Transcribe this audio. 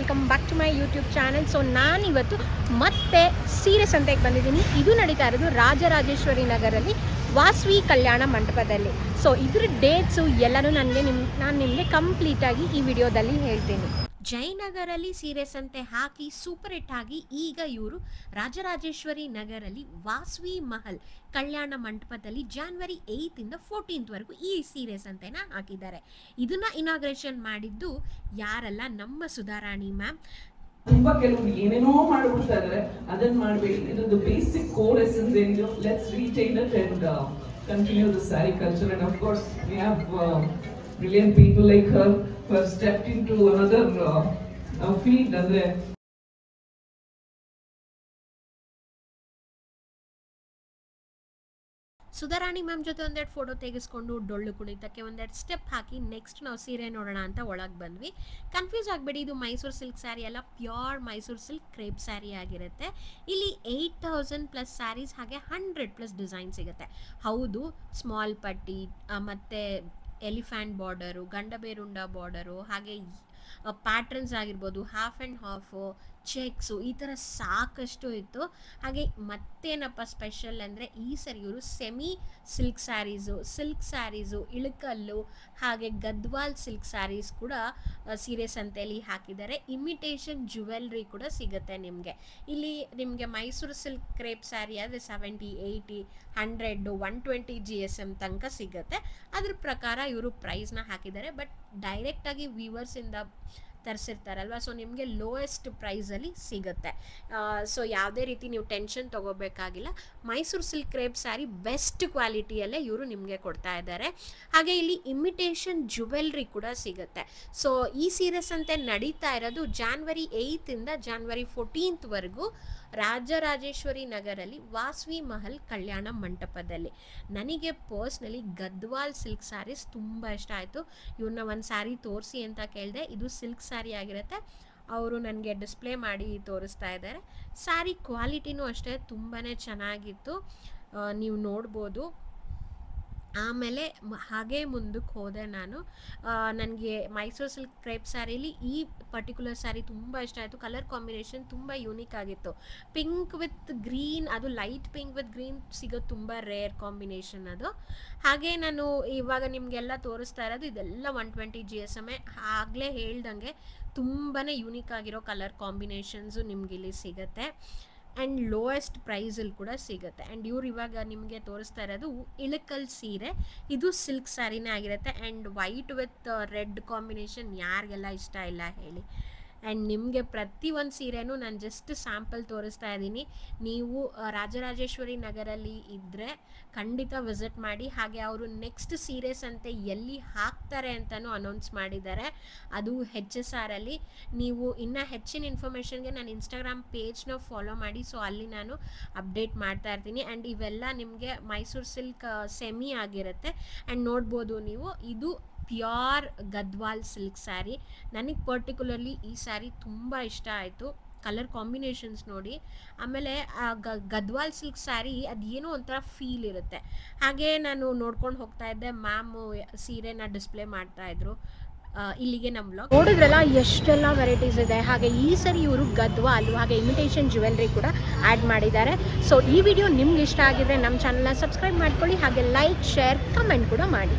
Welcome back to my YouTube channel. So ನಾನಿವತ್ತು ಮತ್ತೆ ಸೀರೆ ಸಂತೆಗೆ ಬಂದಿದ್ದೀನಿ. ಇದು ನಡೀತಾ ಇರೋದು ರಾಜರಾಜೇಶ್ವರಿ ನಗರಲ್ಲಿ ವಾಸವಿ ಕಲ್ಯಾಣ ಮಂಟಪದಲ್ಲಿ. ಸೊ ಇದ್ರ ಡೇಟ್ಸು ಎಲ್ಲನೂ ನಾನು ನಿಮಗೆ ಕಂಪ್ಲೀಟಾಗಿ ಈ ವಿಡಿಯೋದಲ್ಲಿ ಹೇಳ್ತೀನಿ. ಜಯನಗರಲ್ಲಿ ಸೀರೆ ಸಂತೆ ಹಾಕಿ ಸೂಪರ್ ಹಿಟ್ ಆಗಿ ಈಗ ಇವರು ರಾಜರಾಜೇಶ್ವರಿ ನಗರಲ್ಲಿ ವಾಸವಿ ಮಹಲ್ ಕಲ್ಯಾಣ ಮಂಟಪದಲ್ಲಿ January 8 ಇಂದ 14th ವರೆಗೂ ಈ ಸೀರೆ ಸಂತೆನ ಹಾಕಿದ್ದಾರೆ. ಇದನ್ನ ಇನಾಗ್ರೇಷನ್ ಮಾಡಿದ್ದು ಯಾರಲ್ಲ, ನಮ್ಮ ಸುಧಾರಾಣಿ ಮ್ಯಾಮ್. ತುಂಬಾ ಕೆಲವರು ಏನೇನೋ ಮಾಡ್ಬಿಡ್ತಾ ಇದಾರೆ, ಅದನ್ನ ಮಾಡಬೇಡಿ. ಇದೊಂದು ಬೇಸಿಕ್ ಕೋರ್ ಎಸೆನ್ಸ್ ಏನಿದೆ, let's retain it and continue the saree culture. And of course we have brilliant people like her who have stepped into another field. Andre Sudharani ma'am ಜೊತೆ ಒಂದೆರಡು ಫೋಟೋ ತೆಗೆಸ್ಕೊಂಡು ಡೊಳ್ಳು ಕುಣಿತಕ್ಕೆ ಒಂದೆರಡು ಸ್ಟೆಪ್ ಹಾಕಿ ನೆಕ್ಸ್ಟ್ ನಾವು ಸೀರೆ ನೋಡೋಣ ಅಂತ ಒಳಗೆ ಬಂದ್ವಿ. ಕನ್ಫ್ಯೂಸ್ ಆಗಬೇಡಿ, ಇದು ಮೈಸೂರು ಸಿಲ್ಕ್ ಸ್ಯಾರಿ ಅಲ್ಲ, pure Mysuru silk crepe sari ಆಗಿರುತ್ತೆ. ಇಲ್ಲಿ 8,000+ ಸ್ಯಾರೀಸ್ ಹಾಗೆ 100+ ಡಿಸೈನ್ ಸಿಗುತ್ತೆ. ಹೌದು, ಸ್ಮಾಲ್ ಪಟ್ಟಿ ಮತ್ತು ಎಲಿಫ್ಯಾಂಟ್ ಬಾರ್ಡರು, ಗಂಡಬೇರುಂಡ ಬಾರ್ಡರು, ಹಾಗೆ ಪ್ಯಾಟ್ರನ್ಸ್ ಆಗಿರ್ಬೋದು, ಹಾಫ್ ಆ್ಯಂಡ್ ಹಾಫು, ಚೆಕ್ಸು, ಈ ಥರ ಸಾಕಷ್ಟು ಇತ್ತು. ಹಾಗೆ ಮತ್ತೇನಪ್ಪ ಸ್ಪೆಷಲ್ ಅಂದರೆ ಈ ಸರಿ ಇವರು ಸೆಮಿ ಸಿಲ್ಕ್ ಸ್ಯಾರೀಸು, ಇಳಕಲ್ಲು ಹಾಗೆ ಗದ್ವಾಲ್ ಸಿಲ್ಕ್ ಸ್ಯಾರೀಸ್ ಕೂಡ ಸೀರೆ ಸಂತೆಯಲ್ಲಿ ಹಾಕಿದ್ದಾರೆ. ಇಮಿಟೇಷನ್ ಜುವೆಲ್ರಿ ಕೂಡ ಸಿಗುತ್ತೆ ನಿಮಗೆ. ಇಲ್ಲಿ ನಿಮಗೆ ಮೈಸೂರು ಸಿಲ್ಕ್ ಕ್ರೇಪ್ ಸ್ಯಾರಿ ಆದರೆ 70, 80, 100, 120 GSM ತನಕ ಸಿಗುತ್ತೆ. ಅದ್ರ ಪ್ರಕಾರ ಇವರು ಪ್ರೈಸ್ನ ಹಾಕಿದ್ದಾರೆ. ಬಟ್ ಡೈರೆಕ್ಟಾಗಿ ವೀವರ್ಸಿಂದ ತರಿಸಿರ್ತಾರಲ್ವ, ಸೊ ನಿಮಗೆ ಲೋಯೆಸ್ಟ್ ಪ್ರೈಸಲ್ಲಿ ಸಿಗುತ್ತೆ. ಸೊ ಯಾವುದೇ ರೀತಿ ನೀವು ಟೆನ್ಷನ್ ತೊಗೋಬೇಕಾಗಿಲ್ಲ. Mysore silk crepe sari best ಕ್ವಾಲಿಟಿಯಲ್ಲೇ ಇವರು ನಿಮಗೆ ಕೊಡ್ತಾ ಇದ್ದಾರೆ. ಹಾಗೆ ಇಲ್ಲಿ ಇಮಿಟೇಷನ್ ಜುವೆಲ್ರಿ ಕೂಡ ಸಿಗುತ್ತೆ. ಸೊ ಈ ಸೀರೆ ಸಂತೆ ನಡೀತಾ ಇರೋದು January 8 ಇಂದ January 14th ವರೆಗೂ ರಾಜರಾಜೇಶ್ವರಿ ನಗರಲ್ಲಿ ವಾಸವಿ ಮಹಲ್ ಕಲ್ಯಾಣ ಮಂಟಪದಲ್ಲಿ. ನನಗೆ ಪರ್ಸ್ನಲಿ ಗದ್ವಾಲ್ ಸಿಲ್ಕ್ ಸ್ಯಾರೀಸ್ ತುಂಬ ಇಷ್ಟ ಆಯಿತು. ಇವ್ರನ್ನ ಒಂದು ಸ್ಯಾರಿ ತೋರಿಸಿ ಅಂತ ಕೇಳಿದೆ. ಇದು ಸಿಲ್ಕ್ ಸ್ಯಾರಿ ಆಗಿರುತ್ತೆ. ಅವರು ನನಗೆ ಡಿಸ್ಪ್ಲೇ ಮಾಡಿ ತೋರಿಸ್ತಾ ಇದ್ದಾರೆ. ಸ್ಯಾರಿ ಕ್ವಾಲಿಟಿನೂ ಅಷ್ಟೇ ತುಂಬಾ ಚೆನ್ನಾಗಿತ್ತು, ನೀವು ನೋಡ್ಬೋದು. ಆಮೇಲೆ ಹಾಗೆ ಮುಂದಕ್ಕೆ ಹೋದೆ ನಾನು. ನನಗೆ ಮೈಸೂರು ಸಿಲ್ಕ್ ಕ್ರೇಪ್ ಸ್ಯಾರೀಲಿ ಈ ಪರ್ಟಿಕ್ಯುಲರ್ ಸ್ಯಾರಿ ತುಂಬ ಇಷ್ಟ ಆಯಿತು. ಕಲರ್ ಕಾಂಬಿನೇಷನ್ ತುಂಬ ಯೂನಿಕ್ ಆಗಿತ್ತು. ಪಿಂಕ್ ವಿತ್ ಗ್ರೀನ್, ಅದು ಲೈಟ್ ಪಿಂಕ್ ವಿತ್ ಗ್ರೀನ್ ಸಿಗೋದು ತುಂಬ ರೇರ್ ಕಾಂಬಿನೇಷನ್ ಅದು. ಹಾಗೆ ನಾನು ಇವಾಗ ನಿಮಗೆಲ್ಲ ತೋರಿಸ್ತಾ ಇರೋದು ಇದೆಲ್ಲ 120 GSM. ಆಗಲೇ ಹೇಳ್ದಂಗೆ ತುಂಬಾ ಯೂನಿಕ್ ಆಗಿರೋ ಕಲರ್ ಕಾಂಬಿನೇಷನ್ಸು ನಿಮಗಿಲ್ಲಿ ಸಿಗುತ್ತೆ. ಆ್ಯಂಡ್ ಲೋಯೆಸ್ಟ್ ಪ್ರೈಸಲ್ಲಿ ಕೂಡ ಸಿಗುತ್ತೆ. ಆ್ಯಂಡ್ ಇವ್ರು ಇವಾಗ ನಿಮಗೆ ತೋರಿಸ್ತಾ ಇರೋದು ಇಳಕಲ್ ಸೀರೆ. ಇದು ಸಿಲ್ಕ್ ಸ್ಯಾರಿನೇ ಆಗಿರುತ್ತೆ. And white with red combination ಯಾರಿಗೆಲ್ಲ ಇಷ್ಟ ಇಲ್ಲ ಹೇಳಿ. ಆ್ಯಂಡ್ ನಿಮಗೆ ಪ್ರತಿಯೊಂದು ಸೀರೆನೂ ನಾನು ಜಸ್ಟ್ ಸ್ಯಾಂಪಲ್ ತೋರಿಸ್ತಾ ಇದ್ದೀನಿ. ನೀವು ರಾಜರಾಜೇಶ್ವರಿ ನಗರಲ್ಲಿ ಇದ್ದರೆ ಖಂಡಿತ ವಿಸಿಟ್ ಮಾಡಿ. ಹಾಗೆ ಅವರು ನೆಕ್ಸ್ಟ್ ಸೀರೆ ಸಂತೆ ಎಲ್ಲಿ ಹಾಕ್ತಾರೆ ಅಂತಲೂ ಅನೌನ್ಸ್ ಮಾಡಿದ್ದಾರೆ, ಅದು HSR ಅಲ್ಲಿ. ನೀವು ಇನ್ನೂ ಹೆಚ್ಚಿನ ಇನ್ಫಾರ್ಮೇಷನ್ಗೆ ನಾನು ಇನ್ಸ್ಟಾಗ್ರಾಮ್ ಪೇಜ್ನ ಫಾಲೋ ಮಾಡಿ. ಸೊ ಅಲ್ಲಿ ನಾನು ಅಪ್ಡೇಟ್ ಮಾಡ್ತಾ ಇರ್ತೀನಿ. ಆ್ಯಂಡ್ ಇವೆಲ್ಲ ನಿಮಗೆ ಮೈಸೂರು ಸಿಲ್ಕ್ ಸೆಮಿ ಆಗಿರುತ್ತೆ. ಆ್ಯಂಡ್ ನೋಡ್ಬೋದು ನೀವು, ಇದು ಪ್ಯೂರ್ ಗದ್ವಾಲ್ ಸಿಲ್ಕ್ ಸ್ಯಾರಿ. ನನಗೆ ಪರ್ಟಿಕ್ಯುಲರ್ಲಿ ಈ ಸ್ಯಾರಿ ತುಂಬ ಇಷ್ಟ ಆಯಿತು. ಕಲರ್ ಕಾಂಬಿನೇಷನ್ಸ್ ನೋಡಿ. ಆಮೇಲೆ ಗದ್ವಾಲ್ ಸಿಲ್ಕ್ ಸ್ಯಾರಿ ಅದೇನೋ ಒಂಥರ ಫೀಲ್ ಇರುತ್ತೆ. ಹಾಗೆ ನಾನು ನೋಡ್ಕೊಂಡು ಹೋಗ್ತಾ ಇದ್ದೆ, ಮ್ಯಾಮು ಸೀರೆನ ಡಿಸ್ಪ್ಲೇ ಮಾಡ್ತಾಯಿದ್ರು. ಇಲ್ಲಿಗೆ ನಮ್ಮ ವ್ಲಾಗ್ ನೋಡಿದ್ರಲ್ಲ, ಎಷ್ಟೆಲ್ಲ ವೆರೈಟೀಸ್ ಇದೆ. ಹಾಗೆ ಈ ಸರಿ ಇವರು ಗದ್ವಾಲ್ ಹಾಗೆ ಇಮಿಟೇಷನ್ ಜುವೆಲ್ರಿ ಕೂಡ ಆ್ಯಡ್ ಮಾಡಿದ್ದಾರೆ. ಸೊ ಈ ವಿಡಿಯೋ ನಿಮ್ಗೆ ಇಷ್ಟ ಆಗಿದ್ರೆ ನಮ್ಮ ಚಾನಲ್ನ ಸಬ್ಸ್ಕ್ರೈಬ್ ಮಾಡ್ಕೊಳ್ಳಿ. ಹಾಗೆ ಲೈಕ್, ಶೇರ್, ಕಮೆಂಟ್ ಕೂಡ ಮಾಡಿ.